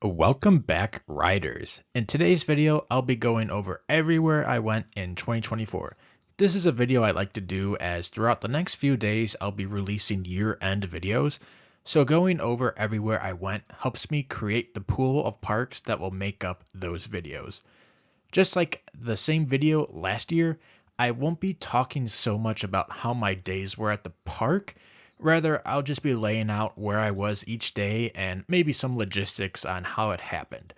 Welcome back, riders. In today's video, I'll be going over everywhere I went in 2024. This is a video I like to do as throughout the next few days, I'll be releasing year-end videos. So going over everywhere I went helps me create the pool of parks that will make up those videos. Just like the same video last year, I won't be talking so much about how my days were at the park. Rather, I'll just be laying out where I was each day and maybe some logistics on how it happened.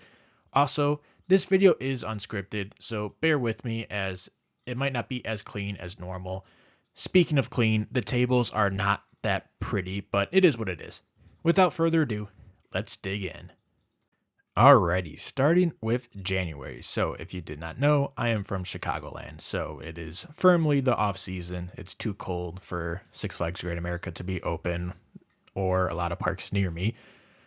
Also, this video is unscripted, so bear with me as it might not be as clean as normal. Speaking of clean, the tables are not that pretty, but it is what it is. Without further ado, let's dig in. Alrighty, starting with January. So, if you did not know, I am from Chicagoland, so it is firmly the off season. It's too cold for Six Flags Great America to be open or a lot of parks near me.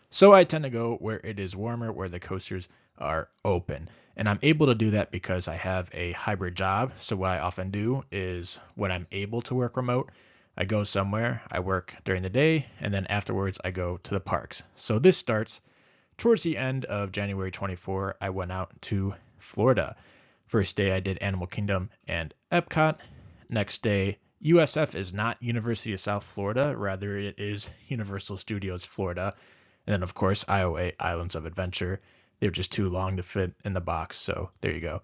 So, I tend to go where it is warmer, where the coasters are open. And I'm able to do that because I have a hybrid job. So, what I often do is when I'm able to work remote, I go somewhere, I work during the day, and then afterwards I go to the parks. So, this starts towards the end of January 24, I went out to Florida. First day I did Animal Kingdom and Epcot. Next day, USF is not University of South Florida, rather it is Universal Studios Florida. And then of course IOA Islands of Adventure. They were just too long to fit in the box, so there you go.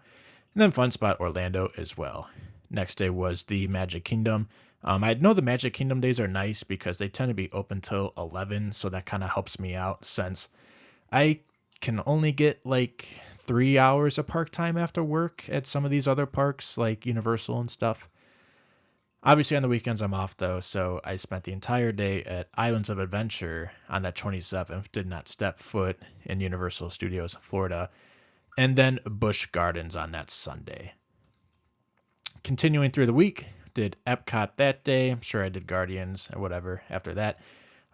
And then Fun Spot Orlando as well. Next day was the Magic Kingdom. I know the Magic Kingdom days are nice because they tend to be open till 11, so that kind of helps me out since I can only get like 3 hours of park time after work at some of these other parks like Universal and stuff. Obviously, on the weekends I'm off though, so I spent the entire day at Islands of Adventure on that 27th, did not step foot in Universal Studios Florida, and then Busch Gardens on that Sunday. Continuing through the week, did Epcot that day. I'm sure I did Guardians or whatever after that.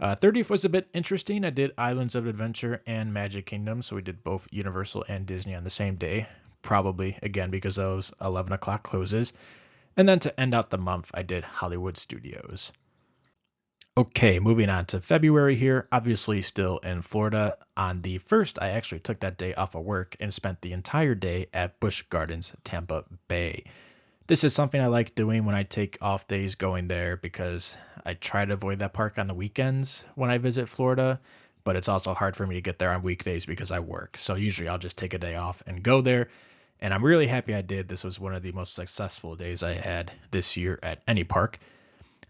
30th was a bit interesting. I did Islands of Adventure and Magic Kingdom, so we did both Universal and Disney on the same day. Probably, again, because those 11 o'clock closes. And then to end out the month, I did Hollywood Studios. Okay, moving on to February here. Obviously, still in Florida. On the 1st, I actually took that day off of work and spent the entire day at Busch Gardens, Tampa Bay. This is something I like doing when I take off days going there because I try to avoid that park on the weekends when I visit Florida, but it's also hard for me to get there on weekdays because I work. So usually I'll just take a day off and go there. And I'm really happy I did. This was one of the most successful days I had this year at any park.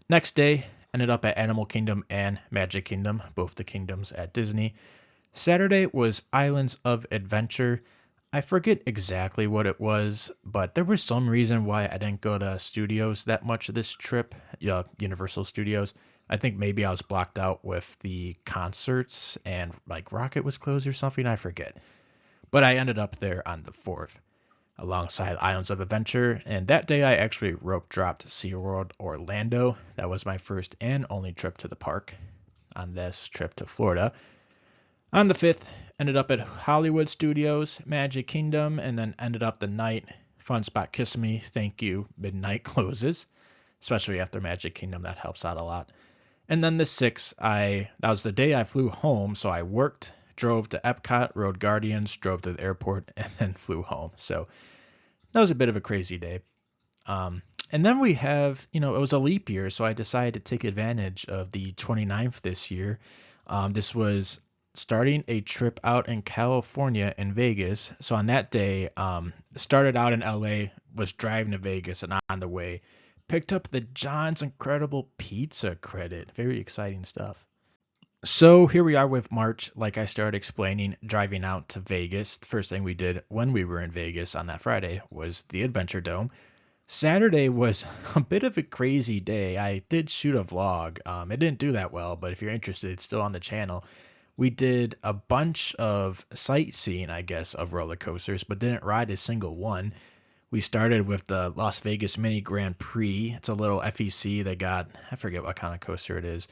Next day, ended up at Animal Kingdom and Magic Kingdom, both the kingdoms at Disney. Saturday was Islands of Adventure. I forget exactly what it was, but there was some reason why I didn't go to studios that much this trip, Universal Studios. I think maybe I was blocked out with the concerts and like Rocket was closed or something, I forget. But I ended up there on the 4th alongside Islands of Adventure, and that day I actually rope dropped SeaWorld Orlando. That was my first and only trip to the park on this trip to Florida. On the 5th, ended up at Hollywood Studios, Magic Kingdom, and then ended up the night. Fun Spot Kiss Me, thank you, midnight closes, especially after Magic Kingdom. That helps out a lot. And then the 6th, that was the day I flew home, so I worked, drove to Epcot, rode Guardians, drove to the airport, and then flew home. So that was a bit of a crazy day. And then we have, it was a leap year, so I decided to take advantage of the 29th this year. This was starting a trip out in California in Vegas. So on that day, started out in LA, was driving to Vegas, and on the way, picked up the John's Incredible Pizza credit. Very exciting stuff. So here we are with March. Like I started explaining, driving out to Vegas. The first thing we did when we were in Vegas on that Friday was the Adventure Dome. Saturday was a bit of a crazy day. I did shoot a vlog. It didn't do that well, but if you're interested, it's still on the channel. We did a bunch of sightseeing, I guess, of roller coasters, but didn't ride a single one. We started with the Las Vegas Mini Grand Prix. It's a little FEC. They got, I forget what kind of coaster it is.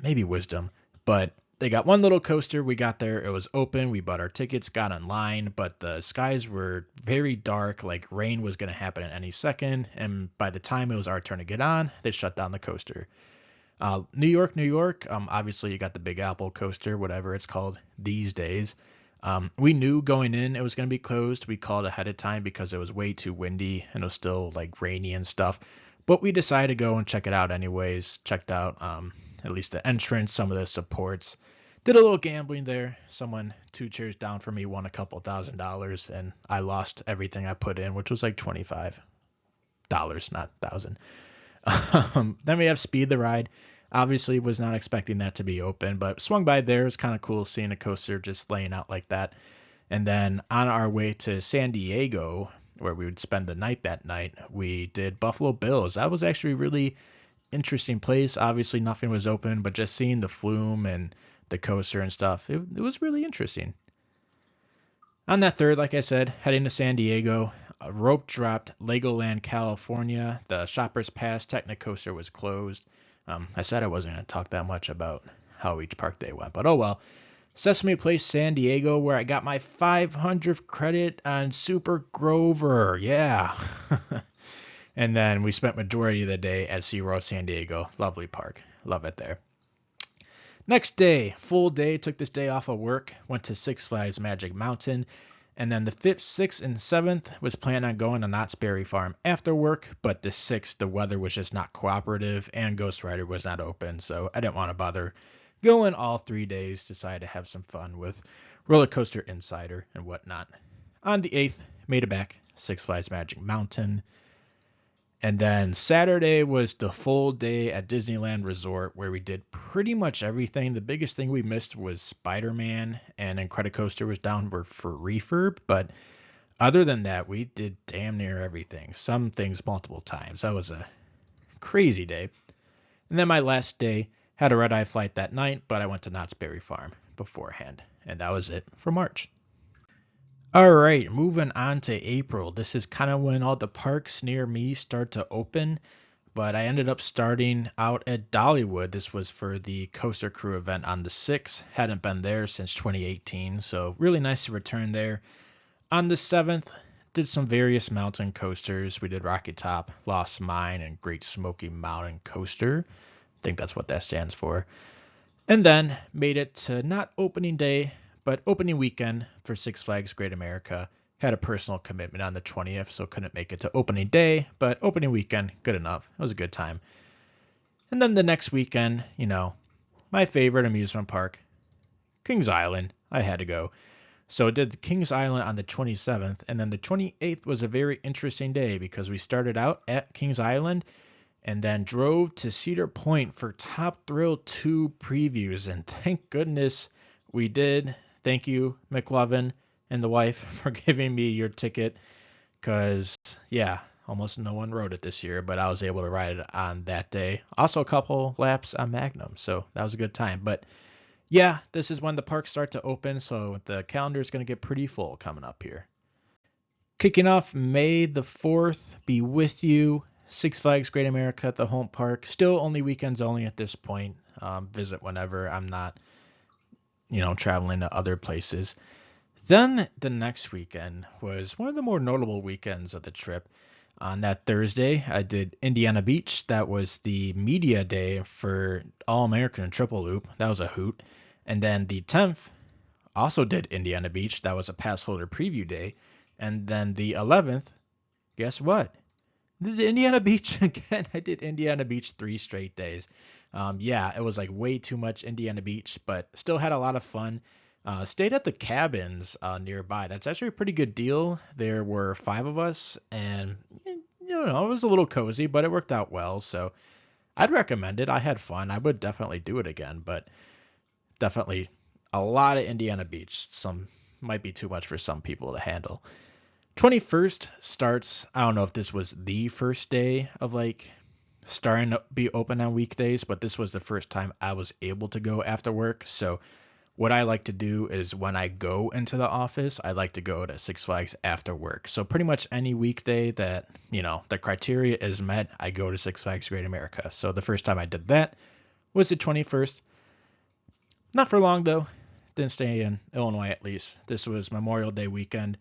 Maybe Wisdom. But they got one little coaster. We got there. It was open. We bought our tickets, got online, but the skies were very dark. Like rain was going to happen at any second. And by the time it was our turn to get on, they shut down the coaster. New York, New York. Obviously you got the Big Apple coaster, whatever it's called these days. We knew going in it was going to be closed. We called ahead of time because it was way too windy and it was still like rainy and stuff. But we decided to go and check it out anyways. Checked out at least the entrance, some of the supports. Did a little gambling there. Someone 2 chairs down from me won a couple $1,000s, and I lost everything I put in, which was like $25, not thousand. Then we have Speed the Ride. Obviously, was not expecting that to be open, but swung by there. It was kind of cool seeing a coaster just laying out like that. And then on our way to San Diego, where we would spend the night that night, we did Buffalo Bills. That was actually a really interesting place. Obviously, nothing was open, but just seeing the flume and the coaster and stuff, it was really interesting. On that third, like I said, heading to San Diego, a rope dropped Legoland, California. The Shoppers Pass Technicoaster was closed. I said I wasn't going to talk that much about how each park day went, but oh well. Sesame Place, San Diego, where I got my 500th credit on Super Grover. Yeah. And then we spent majority of the day at SeaWorld San Diego. Lovely park. Love it there. Next day, full day, took this day off of work, went to Six Flags Magic Mountain, and then the 5th, 6th, and 7th was planning on going to Knott's Berry Farm after work, but the 6th, the weather was just not cooperative, and Ghost Rider was not open, so I didn't want to bother going all 3 days. Decided to have some fun with Roller Coaster Insider and whatnot. On the 8th, made it back, Six Flags Magic Mountain. And then Saturday was the full day at Disneyland Resort where we did pretty much everything. The biggest thing we missed was Spider-Man, and Incredicoaster was down for refurb. But other than that, we did damn near everything. Some things multiple times. That was a crazy day. And then my last day had a red-eye flight that night, but I went to Knott's Berry Farm beforehand. And that was it for March. All right, moving on to April. This is kind of when all the parks near me start to open, but I ended up starting out at Dollywood. This was for the Coaster Crew event on the 6th. Hadn't been there since 2018, so really nice to return there. On the 7th, did some various mountain coasters. We did Rocky Top, Lost Mine, and Great Smoky Mountain Coaster. I think that's what that stands for. And then made it to not opening day, but opening weekend for Six Flags Great America. Had a personal commitment on the 20th, so couldn't make it to opening day, but opening weekend, good enough. It was a good time. And then the next weekend, my favorite amusement park, Kings Island. I had to go. So I did Kings Island on the 27th, and then the 28th was a very interesting day because we started out at Kings Island and then drove to Cedar Point for Top Thrill 2 previews, and thank goodness we did. Thank you, McLovin and the wife, for giving me your ticket because, yeah, almost no one rode it this year, but I was able to ride it on that day. Also, a couple laps on Magnum, so that was a good time. But, yeah, this is when the parks start to open, so the calendar is going to get pretty full coming up here. Kicking off May the 4th, Be With You, Six Flags Great America at the home park. Still only weekends only at this point. Visit whenever. I'm not traveling to other places. Then the next weekend was one of the more notable weekends of the trip. On that Thursday, I did Indiana Beach. That was the media day for All American and Triple Loop. That was a hoot. And then the 10th, also did Indiana Beach. That was a pass holder preview day. And then the 11th, guess what? Did Indiana Beach again. I did Indiana Beach 3 straight days. Yeah, it was like way too much Indiana Beach, but still had a lot of fun. Stayed at the cabins nearby. That's actually a pretty good deal. There were 5 of us, and it was a little cozy, but it worked out well. So I'd recommend it. I had fun. I would definitely do it again, but definitely a lot of Indiana Beach. Some might be too much for some people to handle. 21st starts. I don't know if this was the first day of starting to be open on weekdays, but this was the first time I was able to go after work. So what I like to do is when I go into the office, I like to go to Six Flags after work. So pretty much any weekday that, the criteria is met, I go to Six Flags Great America. So the first time I did that was the 21st. Not for long though. Didn't stay in Illinois at least. This was Memorial Day weekend.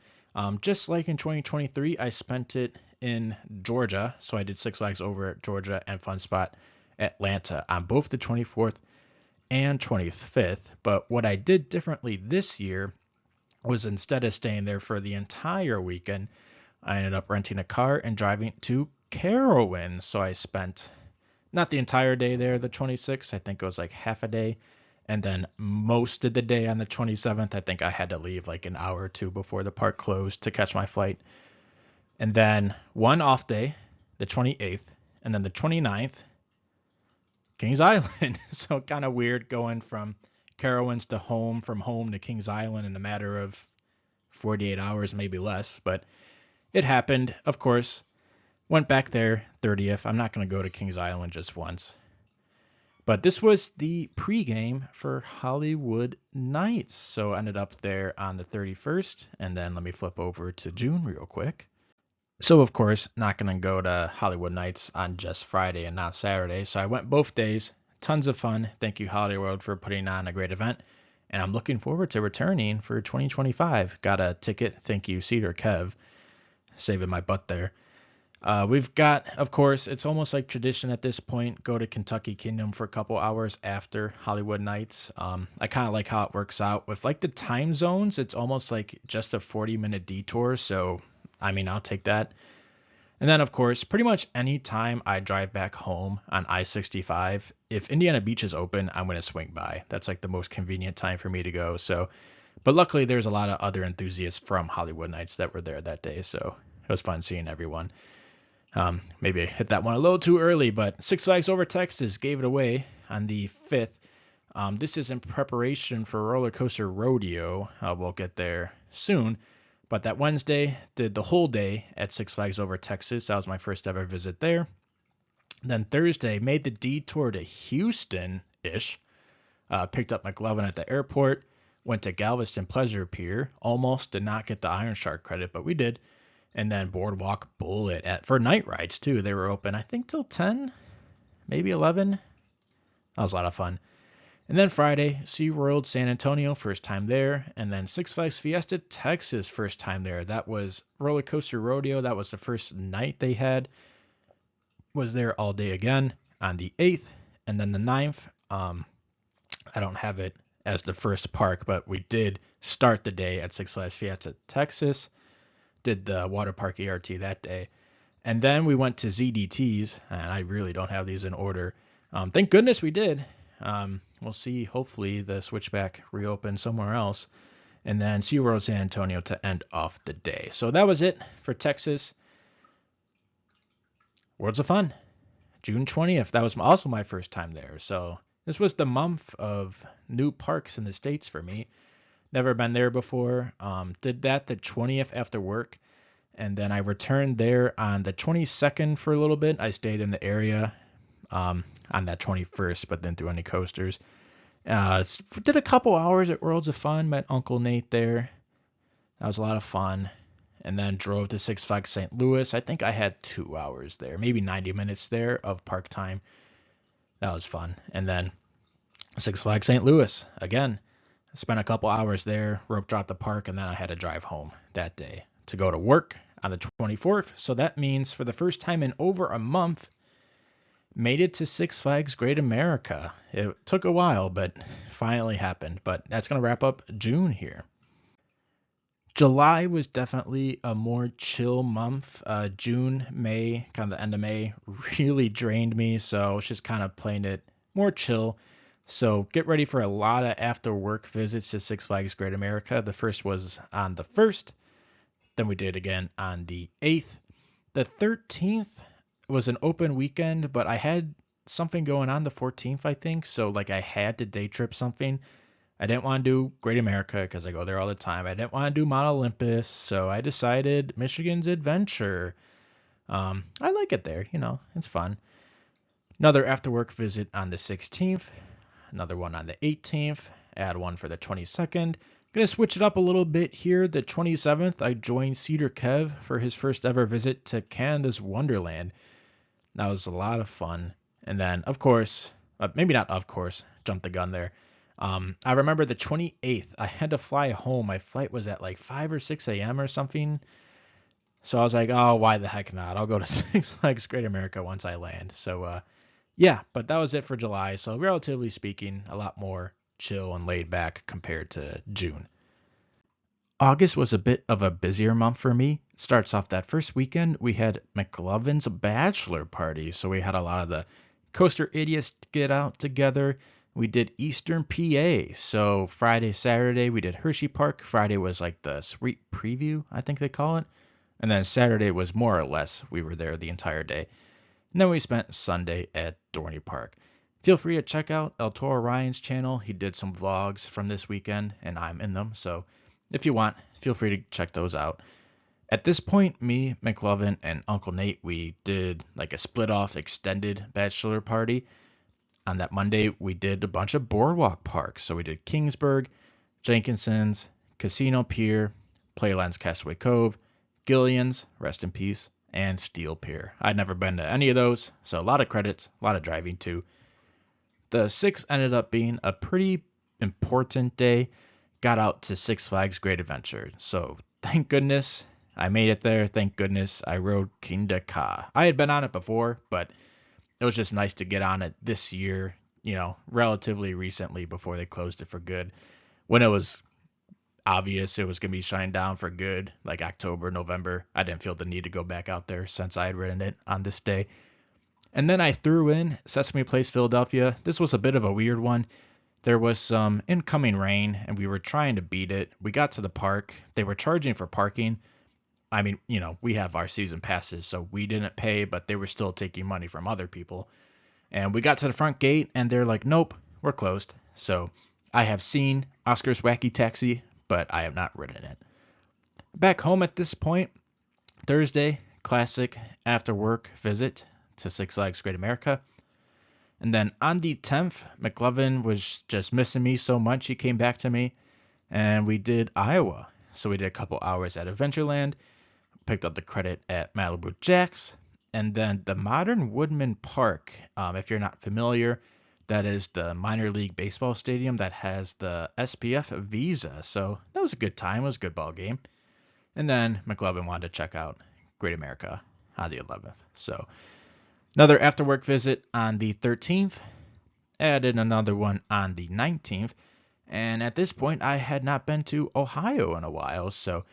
Just like in 2023, I spent it in Georgia. So I did Six Flags over at Georgia and Fun Spot Atlanta on both the 24th and 25th. But what I did differently this year was instead of staying there for the entire weekend, I ended up renting a car and driving to Carowinds. So I spent not the entire day there, the 26th. I think it was like half a day. And then most of the day on the 27th, I think I had to leave like an hour or two before the park closed to catch my flight. And then one off day, the 28th, and then the 29th, Kings Island. So kind of weird going from Carowinds to home, from home to Kings Island in a matter of 48 hours, maybe less. But it happened, of course. Went back there 30th. I'm not going to go to Kings Island just once. But this was the pregame for Hollywood Nights. So I ended up there on the 31st. And then let me flip over to June real quick. So, of course, not going to go to Hollywood Nights on just Friday and not Saturday. So I went both days. Tons of fun. Thank you, Holiday World, for putting on a great event. And I'm looking forward to returning for 2025. Got a ticket. Thank you, Cedar Kev. Saving my butt there. We've got, of course, it's almost like tradition at this point, go to Kentucky Kingdom for a couple hours after Hollywood Nights. I kind of like how it works out. With like the time zones, it's almost like just a 40-minute detour. So, I mean, I'll take that. And then, of course, pretty much any time I drive back home on I-65, if Indiana Beach is open, I'm going to swing by. That's like the most convenient time for me to go. So, but luckily, there's a lot of other enthusiasts from Hollywood Nights that were there that day. So it was fun seeing everyone. Maybe I hit that one a little too early, but Six Flags Over Texas gave it away on the 5th. This is in preparation for Roller Coaster Rodeo. We'll get there soon. But that Wednesday, did the whole day at Six Flags Over Texas. That was my first ever visit there. Then Thursday, made the detour to Houston-ish. Picked up McLovin at the airport. Went to Galveston Pleasure Pier. Almost did not get the Iron Shark credit, but we did. And then Boardwalk Bullet for night rides too. They were open, I think, till 10, maybe 11. That was a lot of fun. And then Friday, SeaWorld San Antonio, first time there. And then Six Flags Fiesta Texas, first time there. That was Roller Coaster Rodeo. That was the first night they had. Was there all day again on the 8th. And then the 9th, I don't have it as the first park, but we did start the day at Six Flags Fiesta Texas. Did the water park ERT that day. And then we went to ZDTs, and I really don't have these in order. Thank goodness we did. We'll see, hopefully, the Switchback reopen somewhere else. And then SeaWorld San Antonio to end off the day. So that was it for Texas. Worlds of Fun, June 20th. That was also my first time there. So this was the month of new parks in the States for me. Never been there before. Did that the 20th after work. And then I returned there on the 22nd for a little bit. I stayed in the area on that 21st, but didn't do any coasters. Did a couple hours at Worlds of Fun. Met Uncle Nate there. That was a lot of fun. And then drove to Six Flags St. Louis. I think I had 2 hours there, maybe 90 minutes there of park time. That was fun. And then Six Flags St. Louis again. I spent a couple hours there, rope dropped the park, and then I had to drive home that day to go to work on the 24th. So that means for the first time in over a month, made it to Six Flags Great America. It took a while, but finally happened. But that's going to wrap up June here. July was definitely a more chill month. June, May, kind of the end of May, really drained me. So I was just kind of playing it more chill. So get ready for a lot of after work visits to Six Flags Great America. The first was on the 1st. Then we did again on the 8th. The 13th was an open weekend, but I had something going on the 14th, I think. So like I had to day trip something. I didn't want to do Great America because I go there all the time. I didn't want to do Mount Olympus. So I decided Michigan's Adventure. I like it there. It's fun. Another after work visit on the 16th. Another one on the 18th. Add one for the 22nd. Going to switch it up a little bit here. The 27th, I joined Cedar Kev for his first ever visit to Canada's Wonderland. That was a lot of fun. And then, of course, maybe not of course, jumped the gun there. I remember the 28th, I had to fly home. My flight was at like 5 or 6 a.m. or something. So I was like, oh, why the heck not? I'll go to Six Flags Great America once I land. So Yeah, but that was it for July. So, relatively speaking, a lot more chill and laid back compared to June. August was a bit of a busier month for me. Starts off that first weekend, we had McLovin's bachelor party. So, we had a lot of the coaster idiots get out together. We did Eastern PA. So, Friday, Saturday, we did Hershey Park. Friday was like the sweet preview, I think they call it. And then Saturday was more or less, we were there the entire day. And then we spent Sunday at Dorney Park. Feel free to check out El Toro Ryan's channel. He did some vlogs from this weekend, and I'm in them. So if you want, feel free to check those out. At this point, me, McLovin, and Uncle Nate, we did like a split off extended bachelor party. On that Monday, we did a bunch of boardwalk parks. So we did Kingsburg, Jenkinson's, Casino Pier, Playlands Castaway Cove, Gillian's, rest in peace, and Steel Pier. I'd never been to any of those, so a lot of credits, a lot of driving too. The 6th ended up being a pretty important day. Got out to Six Flags Great Adventure, so thank goodness I made it there. Thank goodness I rode Kinda Ka. I had been on it before, but it was just nice to get on it this year, relatively recently before they closed it for good. When it was obvious it was going to be shutting down for good, like October, November, I didn't feel the need to go back out there since I had ridden it on this day. And then I threw in Sesame Place, Philadelphia. This was a bit of a weird one. There was some incoming rain, and we were trying to beat it. We got to the park. They were charging for parking. I mean, we have our season passes, so we didn't pay, but they were still taking money from other people. And we got to the front gate, and they're like, nope, we're closed. So I have seen Oscar's Wacky Taxi, but I have not ridden it. Back home at this point, Thursday, classic after work visit to Six Flags Great America. And then on the 10th, McLovin was just missing me so much, he came back to me, and we did Iowa. So we did a couple hours at Adventureland, picked up the credit at Malibu Jack's, and then the Modern Woodman Park. If you're not familiar, that is the minor league baseball stadium that has the SPF Visa. So that was a good time. It was a good ball game. And then McLovin wanted to check out Great America on the 11th. So another after work visit on the 13th. Added another one on the 19th. And at this point, I had not been to Ohio in a while, so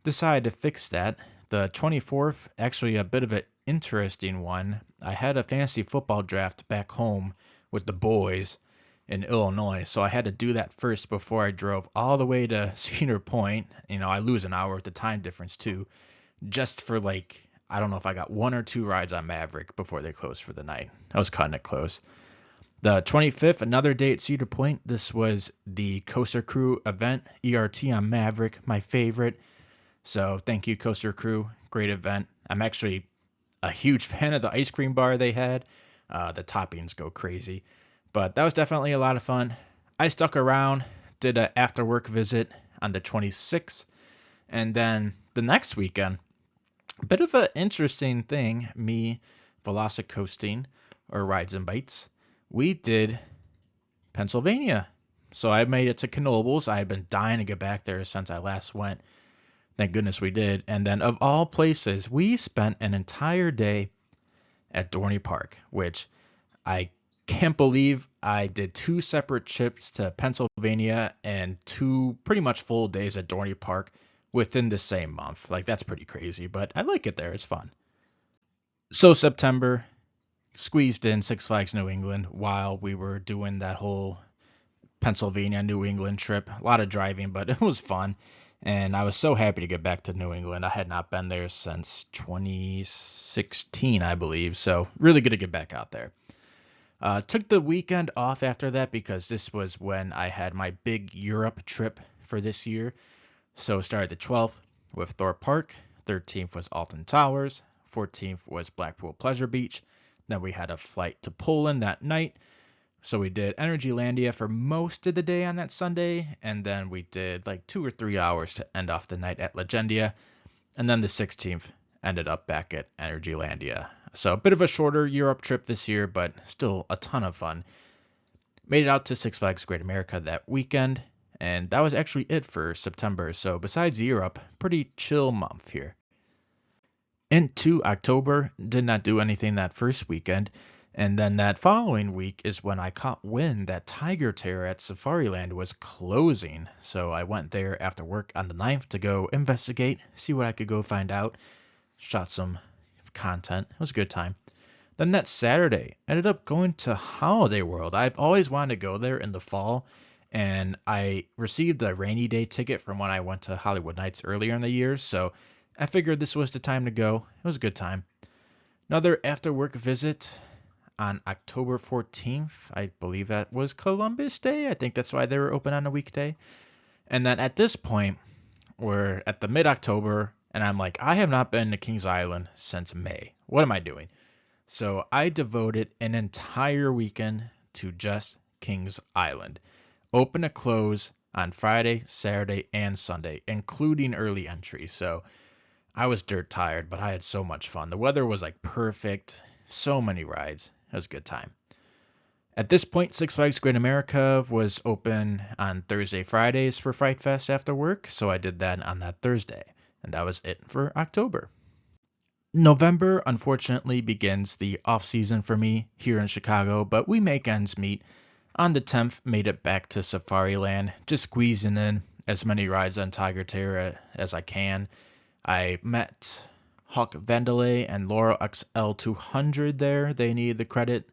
decided to fix that. The 24th, actually a bit of an interesting one. I had a fantasy football draft back home with the boys in Illinois, so I had to do that first before I drove all the way to Cedar Point. I lose an hour with the time difference too, just for like, I don't know if I got one or two rides on Maverick before they closed for the night. I was cutting it close. The 25th, another day at Cedar Point. This was the Coaster Crew event, ERT on Maverick, my favorite. So thank you, Coaster Crew. Great event. I'm actually a huge fan of the ice cream bar they had. The toppings go crazy. But that was definitely a lot of fun. I stuck around, did an after work visit on the 26th. And then the next weekend, a bit of an interesting thing, me velocicoasting or rides and bites. We did Pennsylvania. So I made it to Knoebels. I had been dying to get back there since I last went. Thank goodness we did. And then, of all places, we spent an entire day at Dorney Park, which I can't believe I did two separate trips to Pennsylvania and two pretty much full days at Dorney Park within the same month. Like, that's pretty crazy, but I like it there. It's fun. So, September, squeezed in Six Flags New England while we were doing that whole Pennsylvania New England trip. A lot of driving, but it was fun. And I was so happy to get back to New England. I had not been there since 2016, I believe. So really good to get back out there. Took the weekend off after that because this was when I had my big Europe trip for this year. So started the 12th with Thorpe Park. 13th was Alton Towers. 14th was Blackpool Pleasure Beach. Then we had a flight to Poland that night. So we did Energylandia for most of the day on that Sunday, and then we did like 2 or 3 hours to end off the night at Legendia, and then the 16th ended up back at Energylandia. So a bit of a shorter Europe trip this year, but still a ton of fun. Made it out to Six Flags Great America that weekend, and that was actually it for September. So besides Europe, pretty chill month here. Into October, did not do anything that first weekend. And then that following week is when I caught wind that Tiger Terror at Safariland was closing. So I went there after work on the 9th to go investigate, see what I could go find out. Shot some content. It was a good time. Then that Saturday, ended up going to Holiday World. I've always wanted to go there in the fall, and I received a rainy day ticket from when I went to Hollywood Nights earlier in the year, so I figured this was the time to go. It was a good time. Another after work visit on October 14th. I believe that was Columbus Day. I think that's why they were open on a weekday. And then at this point, we're at the mid October, and I'm like, I have not been to Kings Island since May. What am I doing? So I devoted an entire weekend to just Kings Island. Open to close on Friday, Saturday, and Sunday, including early entry. So I was dirt tired, but I had so much fun. The weather was like perfect. So many rides. It was a good time. At this point, Six Flags Great America was open on Thursday, Fridays for Fright Fest after work, so I did that on that Thursday. And that was it for October. November, unfortunately, begins the off season for me here in Chicago, but we make ends meet. On the 10th, made it back to Safariland, just squeezing in as many rides on Tiger Terror as I can. I met Hawk Vandelay and Laurel XL200 there. They needed the credit.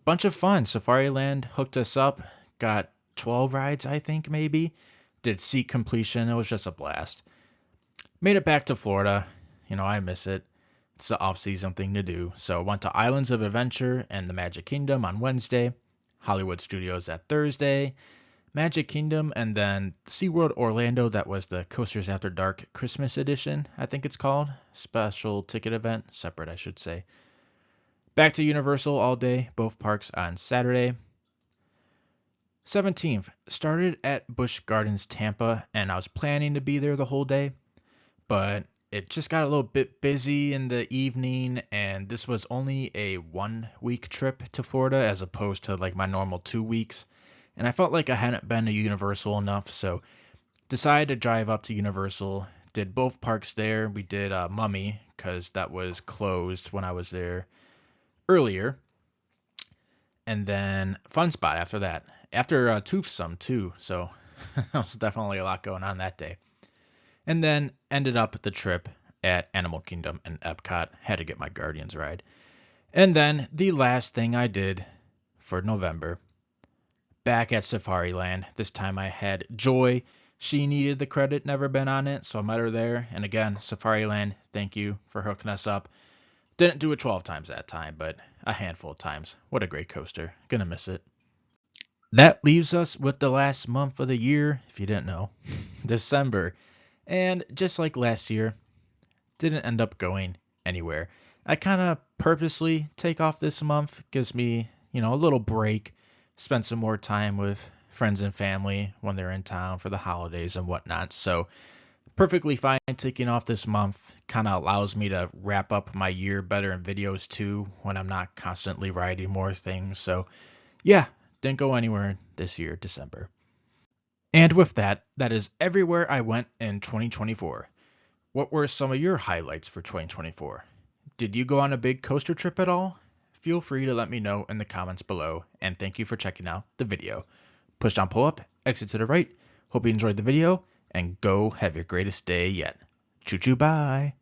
Bunch of fun. Safariland hooked us up. Got 12 rides, I think, maybe. Did seat completion. It was just a blast. Made it back to Florida. I miss it. It's the off-season thing to do. So went to Islands of Adventure and the Magic Kingdom on Wednesday. Hollywood Studios that Thursday. Magic Kingdom, and then SeaWorld Orlando. That was the Coasters After Dark Christmas edition, I think it's called. Special ticket event. Separate, I should say. Back to Universal all day, both parks on Saturday. 17th, started at Busch Gardens Tampa, and I was planning to be there the whole day, but it just got a little bit busy in the evening, and this was only a 1 week trip to Florida as opposed to like my normal 2 weeks. And I felt like I hadn't been to Universal enough, so decided to drive up to Universal. Did both parks there. We did Mummy, because that was closed when I was there earlier. And then Fun Spot after that. After Toothsome, too, so there was definitely a lot going on that day. And then ended up the trip at Animal Kingdom and Epcot. Had to get my Guardians ride. And then the last thing I did for November, back at Safariland. This time I had Joy. She needed the credit, never been on it, so I met her there. And again, Safariland, thank you for hooking us up. Didn't do it 12 times that time, but a handful of times. What a great coaster. Gonna miss it. That leaves us with the last month of the year, if you didn't know, December. And just like last year, didn't end up going anywhere. I kind of purposely take off this month. Gives me, a little break. Spend some more time with friends and family when they're in town for the holidays and whatnot. So perfectly fine taking off this month. Kind of allows me to wrap up my year better in videos too when I'm not constantly writing more things. So yeah, didn't go anywhere this year, December. And with that, that is everywhere I went in 2024. What were some of your highlights for 2024? Did you go on a big coaster trip at all? Feel free to let me know in the comments below, and thank you for checking out the video. Push down, pull up, exit to the right. Hope you enjoyed the video, and go have your greatest day yet. Choo choo, bye!